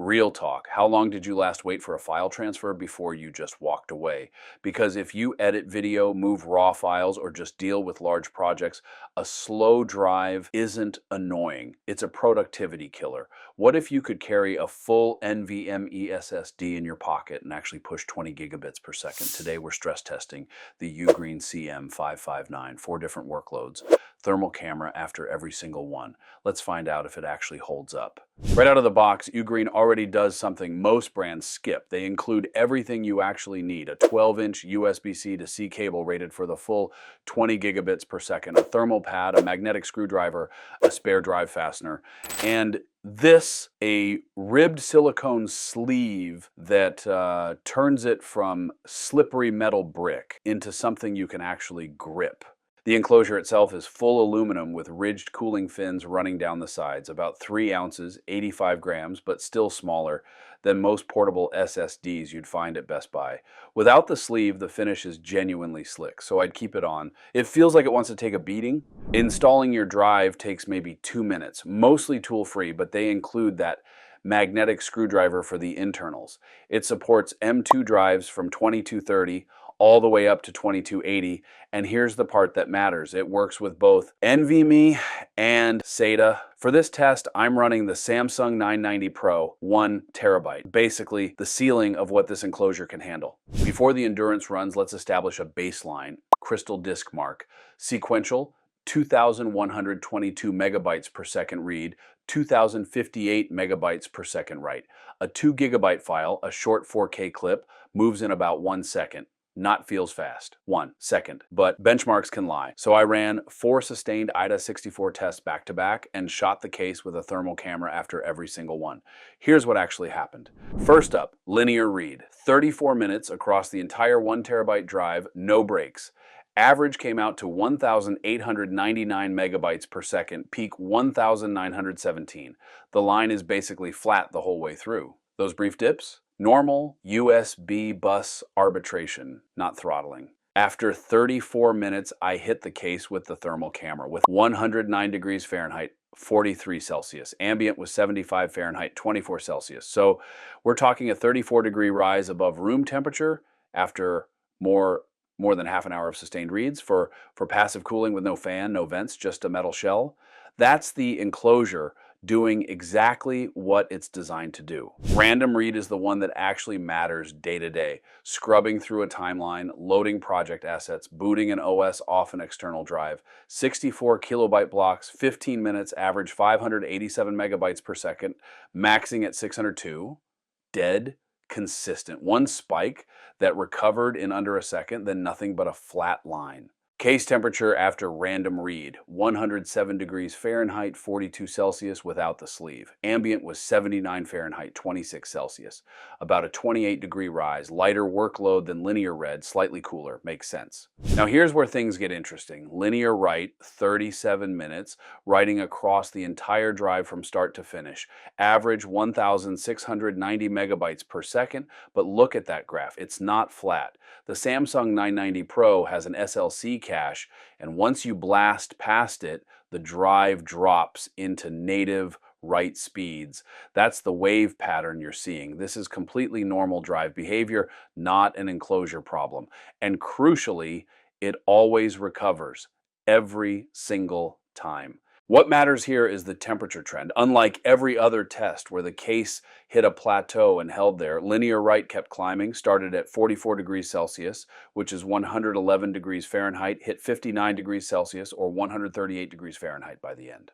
Real talk. How long did you last wait for a file transfer before you just walked away? Because if you edit video, move raw files, or just deal with large projects, a slow drive isn't annoying. It's a productivity killer. What if you could carry a full NVMe SSD in your pocket and actually push 20 gigabits per second? Today we're stress testing the Ugreen CM559, 4 different workloads, thermal camera after every single one. Let's find out if it actually holds up. Right out of the box, Ugreen already does something most brands skip. They include everything you actually need: a 12-inch USB-C to C cable rated for the full 20 gigabits per second, a thermal pad, a magnetic screwdriver, a spare drive fastener, and a ribbed silicone sleeve that turns it from slippery metal brick into something you can actually grip. The enclosure itself is full aluminum with ridged cooling fins running down the sides, about 3 ounces, 85 grams, but still smaller than most portable SSDs you'd find at Best Buy. Without the sleeve, the finish is genuinely slick, so I'd keep it on. It feels like it wants to take a beating. Installing your drive takes maybe 2 minutes, mostly tool-free, but they include that magnetic screwdriver for the internals. It supports M2 drives from 2230 all the way up to 2280, and here's the part that matters. It works with both NVMe and SATA. For this test, I'm running the Samsung 990 Pro 1 terabyte, basically the ceiling of what this enclosure can handle. Before the endurance runs, let's establish a baseline. CrystalDiskMark, sequential, 2,122 megabytes per second read, 2,058 megabytes per second write. A 2 gigabyte file, a short 4K clip, moves in about 1 second. Not feels fast. 1 second. But benchmarks can lie. So I ran 4 sustained IDA64 tests back to back and shot the case with a thermal camera after every single one. Here's what actually happened. First up, linear read. 34 minutes across the entire 1 terabyte drive, no breaks. Average came out to 1,899 megabytes per second, peak 1,917. The line is basically flat the whole way through. Those brief dips? Normal USB bus arbitration, not throttling. After 34 minutes, I hit the case with the thermal camera with 109 degrees Fahrenheit, 43 Celsius. Ambient was 75 Fahrenheit, 24 Celsius. So we're talking a 34-degree rise above room temperature after more than half an hour of sustained reads for passive cooling with no fan, no vents, just a metal shell. That's the enclosure doing exactly what it's designed to do. Random read is the one that actually matters day to day. Scrubbing through a timeline, loading project assets, booting an OS off an external drive. 64 kilobyte blocks, 15 minutes, average 587 megabytes per second, maxing at 602. Dead consistent. One spike that recovered in under a second, then nothing but a flat line. Case temperature after random read, 107 degrees Fahrenheit, 42 Celsius without the sleeve. Ambient was 79 Fahrenheit, 26 Celsius. About a 28-degree rise, lighter workload than linear read, slightly cooler, makes sense. Now here's where things get interesting. Linear write, 37 minutes, writing across the entire drive from start to finish. Average 1,690 megabytes per second, but look at that graph, it's not flat. The Samsung 990 Pro has an SLC cache, and once you blast past it, the drive drops into native write speeds. That's the wave pattern you're seeing. This is completely normal drive behavior, not an enclosure problem. And crucially, it always recovers every single time. What matters here is the temperature trend. Unlike every other test where the case hit a plateau and held there, linear write kept climbing, started at 44 degrees Celsius, which is 111 degrees Fahrenheit, hit 59 degrees Celsius or 138 degrees Fahrenheit by the end.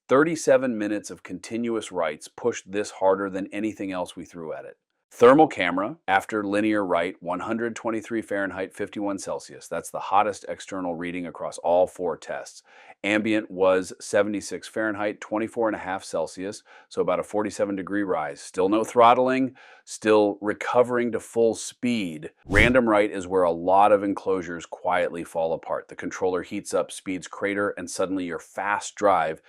37 minutes of continuous writes pushed this harder than anything else we threw at it. Thermal camera, after linear write, 123 Fahrenheit, 51 Celsius. That's the hottest external reading across all 4 tests. Ambient was 76 Fahrenheit, 24.5 Celsius, so about a 47-degree rise. Still no throttling, still recovering to full speed. Random write is where a lot of enclosures quietly fall apart. The controller heats up, speeds crater, and suddenly your fast drive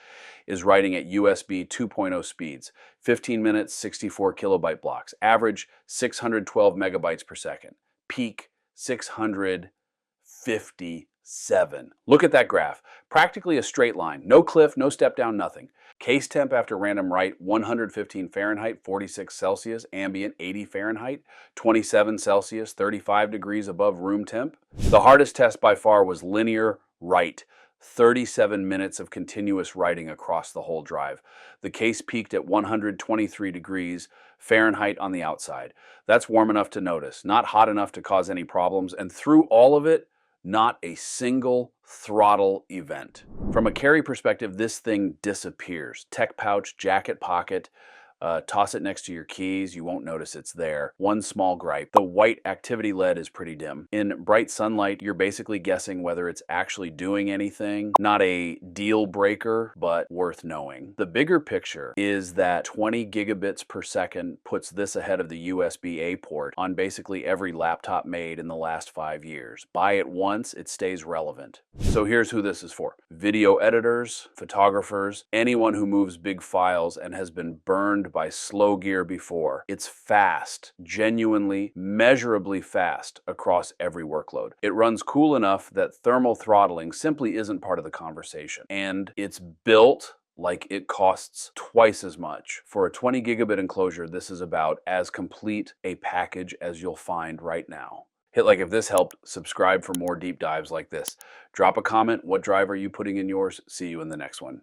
is writing at USB 2.0 speeds. 15 minutes, 64 kilobyte blocks. Average 612 megabytes per second. Peak 650 Look at that graph. Practically a straight line. No cliff, no step down, nothing. Case temp after random write, 115 Fahrenheit, 46 Celsius, ambient 80 Fahrenheit, 27 Celsius, 35 degrees above room temp. The hardest test by far was linear write. 37 minutes of continuous writing across the whole drive. The case peaked at 123 degrees Fahrenheit on the outside. That's warm enough to notice, not hot enough to cause any problems, and through all of it, not a single throttle event. From a carry perspective, this thing disappears. Tech pouch, jacket pocket, toss it next to your keys, you won't notice it's there. One small gripe, the white activity LED is pretty dim. In bright sunlight, you're basically guessing whether it's actually doing anything. Not a deal breaker, but worth knowing. The bigger picture is that 20 gigabits per second puts this ahead of the USB-A port on basically every laptop made in the last 5 years. Buy it once, it stays relevant. So here's who this is for. Video editors, photographers, anyone who moves big files and has been burned by slow gear before. It's fast, genuinely, measurably fast across every workload. It runs cool enough that thermal throttling simply isn't part of the conversation. And it's built like it costs twice as much. For a 20 gigabit enclosure, this is about as complete a package as you'll find right now. Hit like if this helped, subscribe for more deep dives like this. Drop a comment, what drive are you putting in yours? See you in the next one.